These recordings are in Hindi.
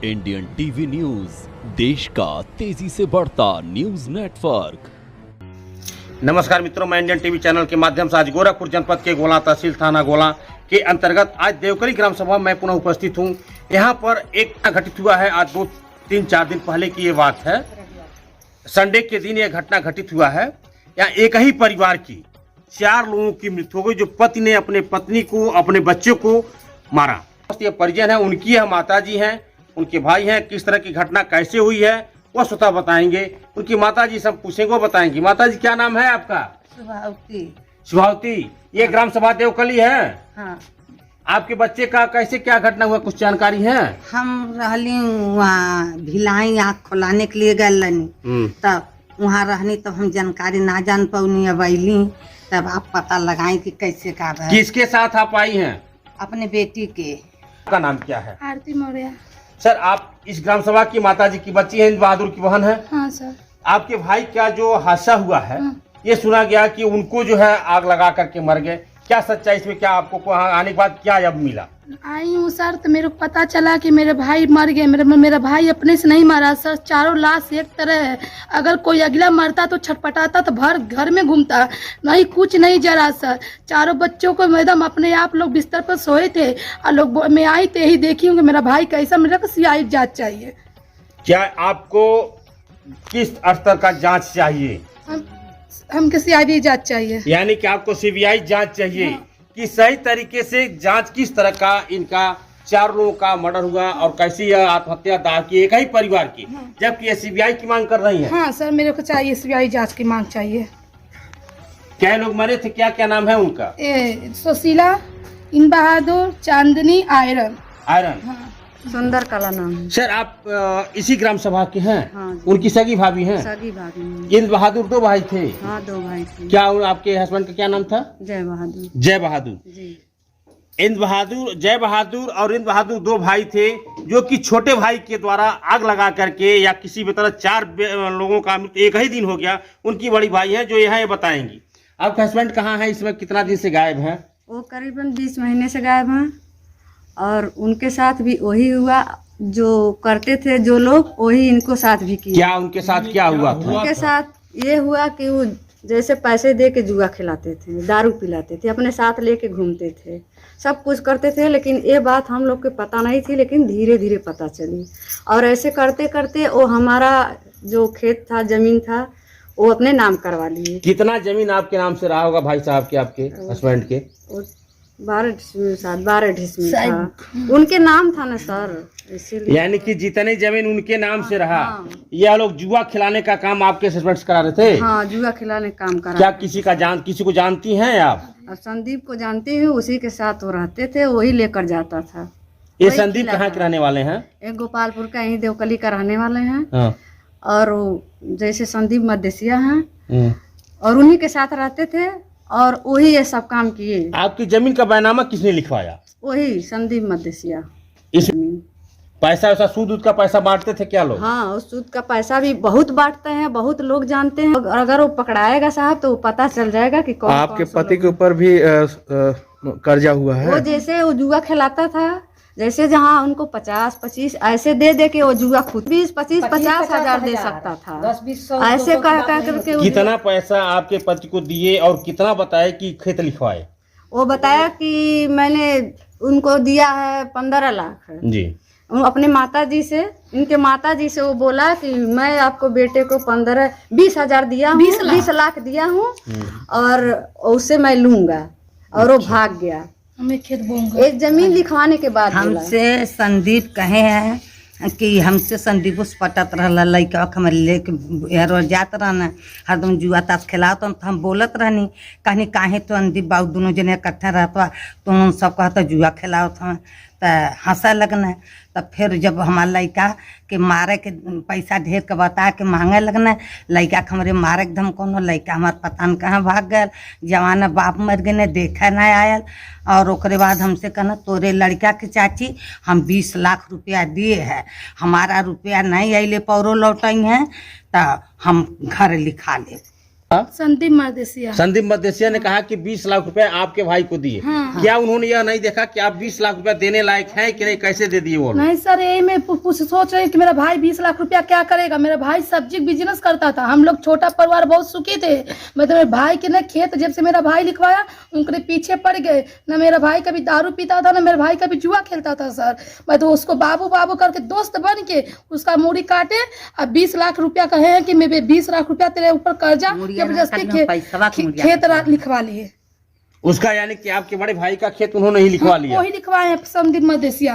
इंडियन टीवी न्यूज, देश का तेजी से बढ़ता न्यूज नेटवर्क। नमस्कार मित्रों, मैं इंडियन टीवी चैनल के माध्यम से आज गोरखपुर जनपद के गोला तहसील थाना गोला के अंतर्गत आज देवकली ग्राम सभा में पुनः उपस्थित हूं। यहां पर एक घटित हुआ है। आज 2-3-4 दिन पहले की ये बात है। संडे के दिन यह घटना घटित हुआ है। यहाँ एक ही परिवार की 4 लोगों की मृत्यु हो गई, जो पति ने अपने पत्नी को, अपने बच्चे को मारा। ये परिजन है, उनकी है, माताजी हैं, उनके भाई हैं। किस तरह की घटना कैसे हुई है वो स्वतः बताएंगे। उनकी माताजी सब पूछेंगे, वो बताएंगी। माताजी क्या नाम है आपका? सुभावती। सुभावती, ये ग्राम सभा देवकली है। हाँ। आपके बच्चे का कैसे क्या घटना हुआ, कुछ जानकारी है? हम रहली वहाँ भिलाई आँख खोलाने के लिए गए तब वहाँ रहनी, तब हम जानकारी ना जान पाऊनी। अब अली तब आप पता लगाए कि कैसे का है। किसके साथ आप आई हैं? अपने बेटी के। आपका नाम क्या है? आरती मौर्य। सर, आप इस ग्राम सभा की माताजी की बच्ची है, बहादुर की बहन है। हाँ सर। आपके भाई का जो हादसा हुआ है, ये सुना गया कि उनको जो है आग लगा करके मर गए। क्या सच्चाई इसमें? क्या आपको वहाँ आने के बाद क्या अब मिला? आई हूँ सर, तो मेरे को पता चला कि मेरे भाई मर गए। मेरा भाई अपने से नहीं मरा सर, चारों लाश एक तरह है। अगर कोई अगला मरता तो छटपटाता, तो भर घर में घूमता, नहीं कुछ नहीं जरा सर। चारों बच्चों को मैडम अपने आप लोग बिस्तर पर सोए थे और लोग मैं आई तो यही देखी हूँ कि मेरा भाई कैसा। मेरे को सीआई जांच चाहिए। क्या आपको किस स्तर का जांच चाहिए? हमको सीआईडी जांच चाहिए। यानी कि आपको सीबीआई जांच चाहिए। हाँ। कि सही तरीके से जांच किस तरह का इनका 4 लोगों का मर्डर हुआ और कैसी यह आत्महत्या दाह की, एक ही परिवार की। हाँ। जबकि ये सीबीआई की मांग कर रही है। हाँ सर, मेरे को चाहिए सीबीआई जांच की मांग चाहिए। क्या लोग मरे थे? क्या क्या नाम है उनका? सुशीला, इन बहादुर, चांदनी, आयरन। हाँ। सुंदर कला नाम है। सर, आप इसी ग्राम सभा के हैं? हाँ। उनकी सगी भाभी हैं? सगी भाभी। इन बहादुर 2 भाई थे? हाँ, 2 भाई थे। क्या आपके हस्बैंड का क्या नाम था? जय बहादुर। जय बहादुर जी। इंद बहादुर, जय बहादुर और इंद बहादुर 2 भाई थे, जो कि छोटे भाई के द्वारा आग लगा करके या किसी भी तरह 4 लोगों का एक ही दिन हो गया। उनकी बड़ी भाई है जो यहाँ ये बताएंगी। आपका हस्बैंड कहाँ है? इसमें कितना दिन से गायब है? वो करीबन 20 महीने से गायब हैं। और उनके साथ भी वही हुआ जो करते थे जो लोग, वही इनको साथ भी किया। क्या उनके साथ क्या हुआ था? उनके साथ ये हुआ कि वो जैसे पैसे दे के जुआ खिलाते थे, दारू पिलाते थे, अपने साथ लेके घूमते थे, सब कुछ करते थे। लेकिन ये बात हम लोग को पता नहीं थी, लेकिन धीरे धीरे पता चली। और ऐसे करते करते वो हमारा जो खेत था, जमीन था, वो अपने नाम करवा लिए। कितना जमीन आपके नाम से रहा होगा भाई साहब के, आपके हस्बैंड के? 12 ढिसमी था। उनके नाम था ना सर, इसीलिए। यानी कि जितनी जमीन उनके नाम से रहा। हाँ। यह लोग जुआ खिलाने का काम आपके हस्बैंड करा रहे थे? हाँ, जुआ खिलाने का काम करा। क्या किसी को जानती हैं आप? और संदीप को जानती हूँ, उसी के साथ वो रहते थे, वही लेकर जाता था। ये संदीप कहाँ के रहने वाले हैं? एक गोपालपुर का, यही देवकली का रहने वाले हैं। हाँ। और जैसे संदीप मदेसिया हैं, और उन्हीं के साथ रहते थे और वही ये सब काम किए। आपकी जमीन का बैनामा किसने लिखवाया? वही संदीप मदेसिया। इस पैसा वैसा सूद का पैसा बांटते थे क्या लोग? हाँ, उस सूद का पैसा भी बहुत बांटते हैं, बहुत लोग जानते हैं। अगर वो पकड़ाएगा साहब तो पता चल जाएगा कि कौन। आपके पति के ऊपर भी कर्जा हुआ है? वो जैसे वो जुआ खिलाता था, जैसे जहाँ उनको 50-25 ऐसे दे के वो जुआ खुद 20-25 50 हजार दे सकता था। 10-20 ऐसे कह करके। कितना पैसा आपके पति को दिए और कितना बताए कि खेत लिखवाए? वो बताया कि मैंने उनको दिया है 15 लाख जी। अपने माता जी से, इनके माता जी से वो बोला कि मैं आपको बेटे को 20 हजार दिया हूँ, 20 लाख दिया हूँ और उससे मैं लूंगा। और वो भाग गया। हमें खेत बोऊंगा। एक जमीन लिखवाने के बाद हमसे संदीप कहे हैं कि हमसे संदीप उस पटत रहा लड़का हमारे लेके जात रहना, हरदम जुआ ताश खिलाओ। तो हम बोलत रहनी, कहनी काहे तो संदीप बाबू दोनों जने इकट्ठा रहता, तो उन सब कहता जुआ खिलाओ था। तो हंसा लगना। तब फिर जब हमारा लड़का के मारे के पैसा ढेर के बता के मांगे लगना, लड़का के हमारे मारे एकदम कोनो लड़का हमारे पता न कहाँ भाग गया। जवाना बाप मर गए, देखा नहीं आयल। और ओकरे बाद हमसे कहना तोरे लड़का के चाची हम 20 लाख रुपया दिए है, हमारा रुपया नहीं अले पौरो लौटाई हैं, तो हम घर लिखा ले। संदीप मरदेसिया। संदीप मदेशिया ने कहा कि 20 लाख रुपए आपके भाई को दिए। हाँ। क्या उन्होंने यह नहीं देखा कि आप 20 लाख रुपए देने लायक हैं कि नहीं, कैसे दे दिए वो लोग? नहीं सर, यही मैं सोच रही हूँ कि मेरा भाई 20 लाख रुपया क्या करेगा। मेरा भाई सब्जी बिजनेस करता था, हम लोग छोटा परिवार बहुत सुखी थे। मतलब मेरे भाई के ना खेत जब से मेरा भाई लिखवाया उनके पीछे पड़ गए। ना मेरा भाई कभी दारू पीता था, ना मेरा भाई कभी जुआ खेलता था सर। मैं तो उसको बाबू बाबू करके दोस्त बन के उसका मूड़ी काटे। अब 20 लाख रुपया कहे हैं कि मैं 20 लाख रुपया तेरे ऊपर कर्जा जबरदस्ती खेत लिखवा लिए। उसका यानी कि आपके बड़े भाई का खेत उन्होंने ही लिखवा लिया? वही लिखवाए हैं संदीप मदेसिया।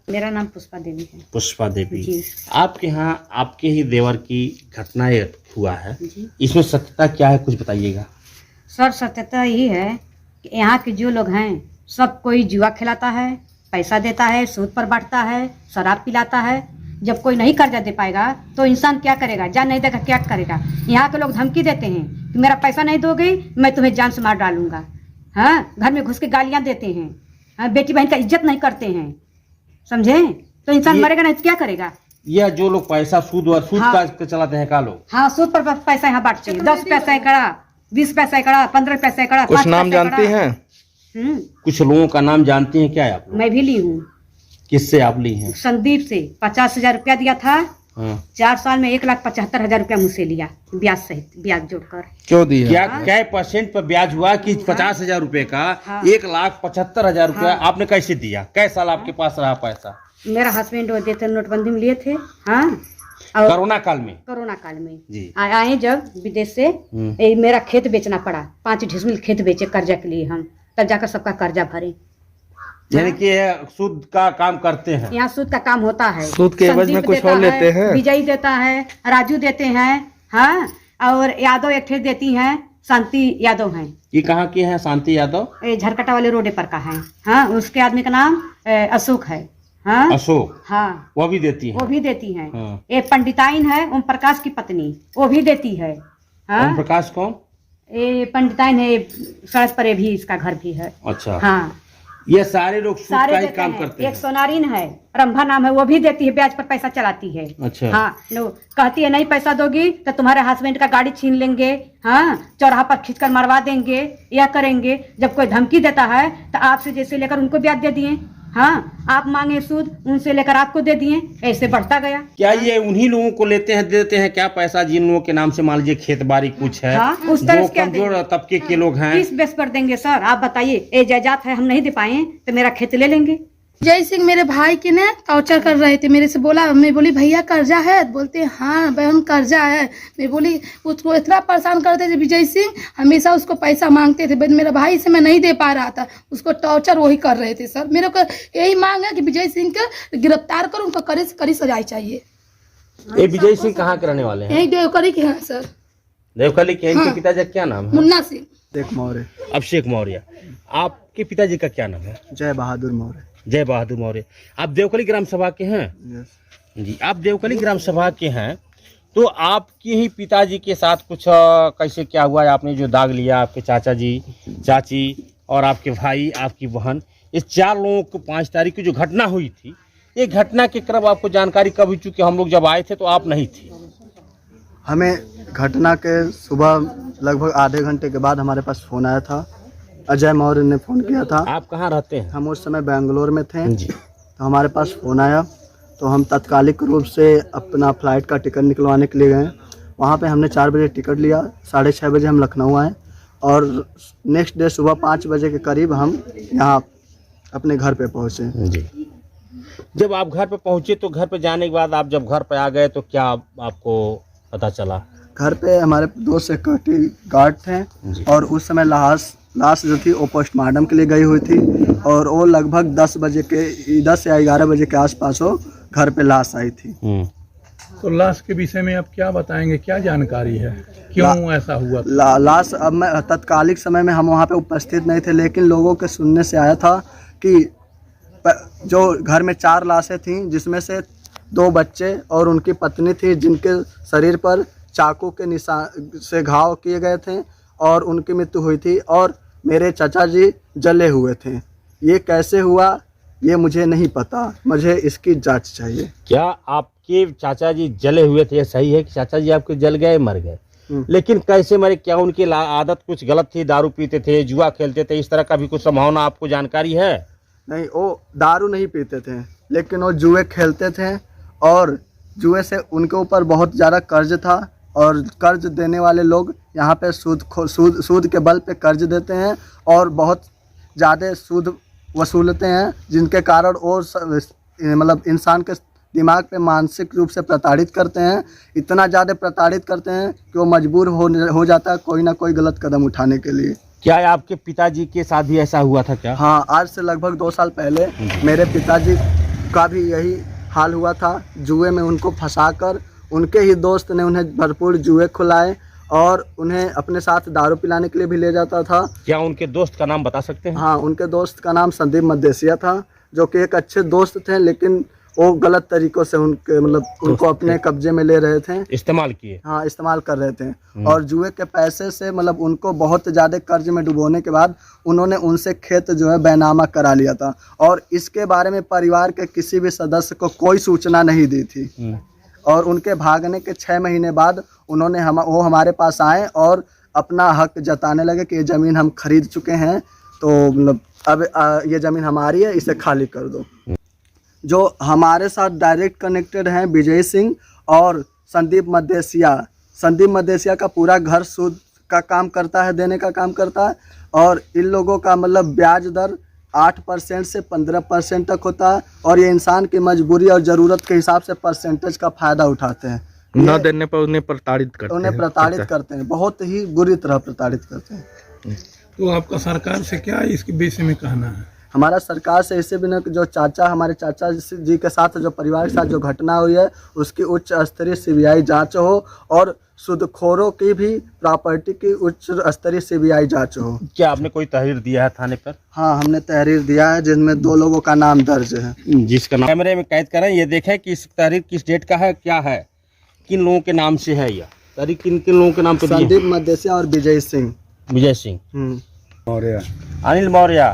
मेरा नाम पुष्पा देवी है। पुष्पा देवी, आपके यहाँ आपके ही देवर की घटना हुआ है, इसमें सत्यता क्या है, कुछ बताइएगा। सर सत्यता यही है कि यहाँ के जो लोग हैं सब कोई जुआ खिलाता है, पैसा देता है, सूद पर बांटता है, शराब पिलाता है। जब कोई नहीं कर्जा दे पाएगा तो इंसान क्या करेगा, जान नहीं देगा क्या करेगा। यहाँ के लोग धमकी देते हैं कि मेरा पैसा नहीं दोगे मैं तुम्हें जान से मार डालूंगा। हाँ, घर में घुस के गालियाँ देते हैं। हाँ, बेटी बहन का इज्जत नहीं करते हैं, समझे? तो इंसान मरेगा नहीं तो क्या करेगा। यह जो लोग पैसा सूद का चलाते हैं का लोग? हाँ, सूद पर पैसा यहाँ बांटते हैं। 10 पैसा एकड़ा, 20 पैसा एकड़ा, 15 पैसा एकड़ा। कुछ नाम जानते हैं? कुछ लोगों का नाम जानते हैं क्या आप? मैं भी ली हूँ। किससे आप ली हैं? संदीप से 50,000 रुपया दिया था। 4 साल में 1,75,000 रुपया मुझसे लिया, ब्याज सहित, ब्याज जोड़कर। क्यों दिया? क्या % पर ब्याज हुआ कि 50,000 रुपए का 1,75,000 रुपया आपने कैसे दिया? कै साल आपके पास रहा पैसा? मेरा हस्बैंड वो देते नोटबंदी में लिए थे। हाँ, और कोरोना काल में जी आए जब विदेश से, मेरा खेत बेचना पड़ा। 5 डिसमिल खेत बेचे कर्जा के लिए, हम तब जाकर सबका कर्जा भरे। यानी कि सूद का काम करते हैं यहाँ? सूद का काम होता है। सूद के एवज में कुछ और लेते हैं। विजयी देता है, राजू देते हैं। हाँ, और यादव एक ठे देती हैं, शांति यादव हैं। ये कहाँ की है शांति यादव? झरकटा वाले रोडे पर का है। हाँ, उसके आदमी का नाम अशोक है। हाँ, अशोक। हाँ, वो भी देती है? वो भी देती है। हाँ। एक पंडिताइन है ओम प्रकाश की पत्नी, वो भी देती है। हाँ? ओम प्रकाश कौन? ये पंडिताइन है, सड़क पर भी इसका घर भी है। अच्छा। हाँ, ये सारे लोग सूद का ही काम करते हैं। एक सोनारिन है, रंभा नाम है, वो भी देती है, ब्याज पर पैसा चलाती है। अच्छा। हाँ, नो कहती है नहीं पैसा दोगी तो तुम्हारे हस्बैंड का गाड़ी छीन लेंगे। हाँ, चौराहा पर खींचकर मरवा देंगे, या करेंगे। जब कोई धमकी देता है तो आपसे जैसे लेकर उनको ब्याज दे दिए। हाँ, आप मांगे सूद, उनसे लेकर आपको दे दिए, ऐसे बढ़ता गया। क्या ये उन्हीं लोगों को देते हैं क्या पैसा, जिन लोगों के नाम से मान लीजिए खेत बाड़ी कुछ है? हाँ, उस तरह जो कमजोर तबके के लोग हैं? किस बेस पर देंगे सर, आप बताइए। ए जायदाद है, हम नहीं दे पाए तो मेरा खेत ले लेंगे। जय सिंह मेरे भाई के ने टॉर्चर कर रहे थे, मेरे से बोला, मैं बोली भैया कर्जा है? बोलते हाँ बहन कर्जा है। मैं बोली, उसको इतना परेशान करते थे विजय सिंह, हमेशा उसको पैसा मांगते थे। मेरा भाई से मैं नहीं दे पा रहा था, उसको टॉर्चर वही कर रहे थे। सर मेरे को यही मांग है कि विजय सिंह को गिरफ्तार करो, उनको कड़ी से कड़ी सजाई चाहिए। ये विजय सिंह कहाँ के रहने वाले हैं? यही देवकली के हैं सर। देवकली के? इनके पिताजी का क्या नाम है? मुन्ना सिंह। शेख मौर्य। अभिषेक मौर्य। आपके पिताजी का क्या नाम है? जय बहादुर मौर्य। जय बहादुर मौर्य। आप देवकली ग्राम सभा के हैं? जी, आप देवकली ग्राम सभा के हैं, तो आपके ही पिताजी के साथ कुछ कैसे क्या हुआ है? आपने जो दाग लिया, आपके चाचा जी, चाची और आपके भाई, आपकी बहन, इस 4 लोगों को 5 तारीख की जो घटना हुई थी, ये घटना के क्रम आपको जानकारी कब हुई? चूँकि हम लोग जब आए थे तो आप नहीं थी। हमें घटना के सुबह लगभग आधे घंटे के बाद हमारे पास फ़ोन आया था। अजय मौर्य ने फ़ोन किया था। आप कहाँ रहते हैं? हम उस समय बेंगलोर में थे जी। तो हमारे पास फ़ोन आया, तो हम तत्कालिक रूप से अपना फ़्लाइट का टिकट निकलवाने के लिए गए। वहाँ पे हमने 4 बजे टिकट लिया, 6:30 बजे हम लखनऊ आए और नेक्स्ट डे सुबह 5 बजे के करीब हम यहाँ अपने घर पे पहुँचे। जी। जब आप घर पे पहुँचे तो घर पे जाने के बाद आप जब घर पे आ गए तो क्या आपको पता चला? घर पे हमारे 2 सिक्योरिटी गार्ड थे और उस समय लाश जो थी वो पोस्टमार्टम के लिए गई हुई थी और वो लगभग 10 या 11 बजे के आसपास वो घर पे लाश आई थी। तो लाश के विषय में आप क्या बताएंगे, क्या जानकारी है, क्यों ऐसा हुआ? लाश अब मैं तत्कालिक समय में हम वहाँ पे उपस्थित नहीं थे, लेकिन लोगों के सुनने से आया था कि जो घर में 4 लाशें थीं, जिसमें से 2 बच्चे और उनकी पत्नी थी, जिनके शरीर पर चाकू के निशान से घाव किए गए थे और उनकी मृत्यु हुई थी और मेरे चाचा जी जले हुए थे। ये कैसे हुआ ये मुझे नहीं पता, मुझे इसकी जांच चाहिए। क्या आपके चाचा जी जले हुए थे? सही है कि चाचा जी आपके जल गए, मर गए? लेकिन कैसे मरे, क्या उनकी आदत कुछ गलत थी, दारू पीते थे, जुआ खेलते थे, इस तरह का भी कुछ संभावना आपको जानकारी है? नहीं, वो दारू नहीं पीते थे, लेकिन वो जुए खेलते थे और जुए से उनके ऊपर बहुत ज़्यादा कर्ज था और कर्ज देने वाले लोग यहाँ पे सूद के बल पे कर्ज देते हैं और बहुत ज़्यादा सूद वसूलते हैं, जिनके कारण वो मतलब इंसान के दिमाग पे मानसिक रूप से प्रताड़ित करते हैं। इतना ज़्यादा प्रताड़ित करते हैं कि वो मजबूर हो जाता है कोई ना कोई गलत कदम उठाने के लिए। क्या आपके पिताजी के साथ भी ऐसा हुआ था क्या? हाँ, आज से लगभग 2 साल पहले मेरे पिताजी का भी यही हाल हुआ था। जुए में उनको फंसाकर उनके ही दोस्त ने उन्हें भरपूर जुए खुलाए और उन्हें अपने साथ दारू पिलाने के लिए भी ले जाता था। क्या उनके दोस्त का नाम बता सकते हैं? हाँ, उनके दोस्त का नाम संदीप मदेसिया था, जो कि एक अच्छे दोस्त थे, लेकिन वो गलत तरीकों से उनको अपने कब्जे में ले रहे थे, इस्तेमाल किए। हाँ, इस्तेमाल कर रहे थे। और जुए के पैसे से मतलब उनको बहुत ज़्यादा कर्ज में डुबोने के बाद उन्होंने उनसे खेत जो है बैनामा करा लिया था और इसके बारे में परिवार के किसी भी सदस्य को कोई सूचना नहीं दी थी। और उनके भागने के 6 महीने बाद वो हमारे पास आए और अपना हक जताने लगे कि ये ज़मीन हम खरीद चुके हैं, तो मतलब अब ये ज़मीन हमारी है, इसे खाली कर दो। जो हमारे साथ डायरेक्ट कनेक्टेड हैं विजय सिंह और संदीप मदेसिया का पूरा घर सूद का काम करता है, देने का काम करता है और इन लोगों का मतलब ब्याज दर 8% से 15% तक होता है और ये इंसान की मजबूरी और ज़रूरत के हिसाब से परसेंटेज का फ़ायदा उठाते हैं। न देने पर उन्हें प्रताड़ित करते हैं, बहुत ही बुरी तरह प्रताड़ित करते हैं। तो आपका सरकार से क्या इसके विषय में कहना है? हमारा सरकार से इससे भी जो हमारे चाचा जी के साथ जो परिवार के साथ जो घटना हुई है उसकी उच्च स्तरीय सीबीआई जांच हो और सूदखोरों की भी प्रॉपर्टी की उच्च स्तरीय सीबीआई जांच हो। क्या आपने कोई तहरीर दिया है थाने पर? हाँ, हमने तहरीर दिया है जिनमें 2 लोगों का नाम दर्ज है। जिसका नाम कैमरे में कैद करें, ये देखें कि इस तहरीर किस डेट का है, क्या है, किन लोगों के नाम से है यह तहरीर, किन लोगों के नाम पे? संदीप मदेसिया और विजय सिंह मौर्य, अनिल मौर्य।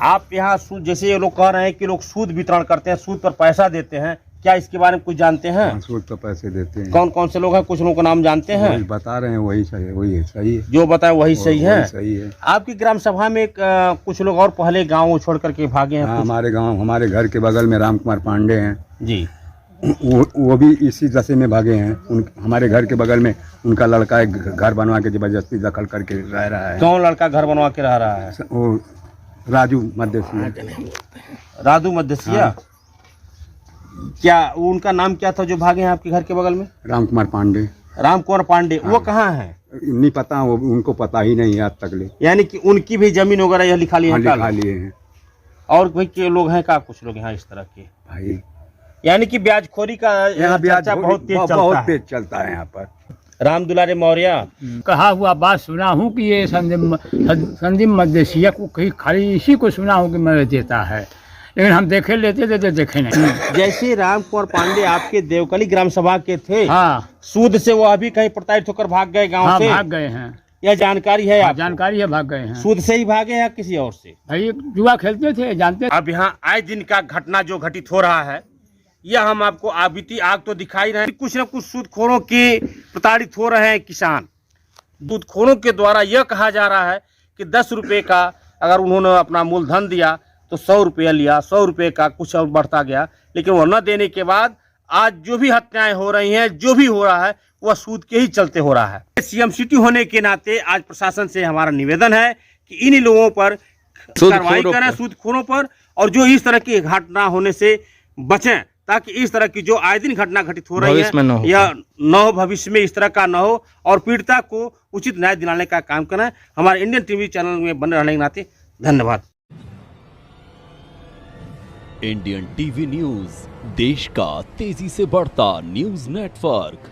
आप यहाँ सूद, जैसे ये लोग कह रहे हैं कि लोग सूद वितरण करते हैं, सूद पर पैसा देते हैं, क्या इसके बारे में कुछ जानते हैं? सूद पर पैसे देते हैं। कौन कौन से लोग हैं? कुछ लोगों का नाम जानते हैं? वही बता रहे हैं, वही सही है। जो बताए वही सही है। सही है। आपकी ग्राम सभा में कुछ लोग और पहले गाँव छोड़ करके भागे हैं? हाँ, हमारे घर के बगल में राम कुमार पांडे हैं जी, वो भी इसी दशे में भागे हैं। हमारे घर के बगल में उनका लड़का एक घर बनवा के जबरदस्ती दखल करके रह रहा है। कौन लड़का घर बनवा के रह रहा है? वो राजू मदेसिया। हाँ। क्या उनका नाम क्या था जो भागे हैं आपके घर के बगल में? राम कुमार पांडे। वो कहाँ है? नहीं पता, वो उनको पता ही नहीं आज तक ले। यानी कि उनकी भी जमीन वगैरह यह लिखा लिए हैं। और कोई के लोग हैं का? कुछ लोग यहाँ इस तरह के भाई, यानी कि ब्याजखोरी का यहाँ चर्चा बहुत तेज चलता है यहाँ पर। राम दुलारे मौर्य, कहा हुआ बात सुना हूँ कि ये संदीप मदेसिया को कहीं खाली इसी को सुना हूँ कि मैं देता है, लेकिन हम देखे नहीं। जैसे राम कुमार पांडे आपके देवकली ग्राम सभा के थे, हाँ, सूद से वो अभी कहीं प्रताड़ित होकर भाग गए गांव से? भाग गए हैं। यह जानकारी है? जानकारी है, भाग गए हैं। सूद से ही भागे या किसी और से? भाई जुआ खेलते थे, जानते। अब यहाँ आए दिन का घटना जो घटित हो रहा है, यह हम आपको बीती आग तो दिखाई रहे हैं। कुछ न कुछ सूदखोरों के प्रताड़ित हो रहे हैं किसान। सूदखोरों के द्वारा यह कहा जा रहा है कि 10 रुपये का अगर उन्होंने अपना मूलधन दिया तो 100 रुपया लिया, 100 रुपये का कुछ और बढ़ता गया, लेकिन वह न देने के बाद आज जो भी हत्याएं हो रही हैं, जो भी हो रहा है, वह सूद के ही चलते हो रहा है। सीएम सिटी होने के नाते आज प्रशासन से हमारा निवेदन है कि इन लोगों पर कार्रवाई करें, सूदखोरों पर, और जो इस तरह की घटना होने से बचें, ताकि इस तरह की जो आए दिन घटना घटित हो रही है या न हो, भविष्य में इस तरह का न हो, और पीड़िता को उचित न्याय दिलाने का काम करें। हमारे इंडियन टीवी चैनल में बने रहने के नाते धन्यवाद। इंडियन टीवी न्यूज, देश का तेजी से बढ़ता न्यूज नेटवर्क।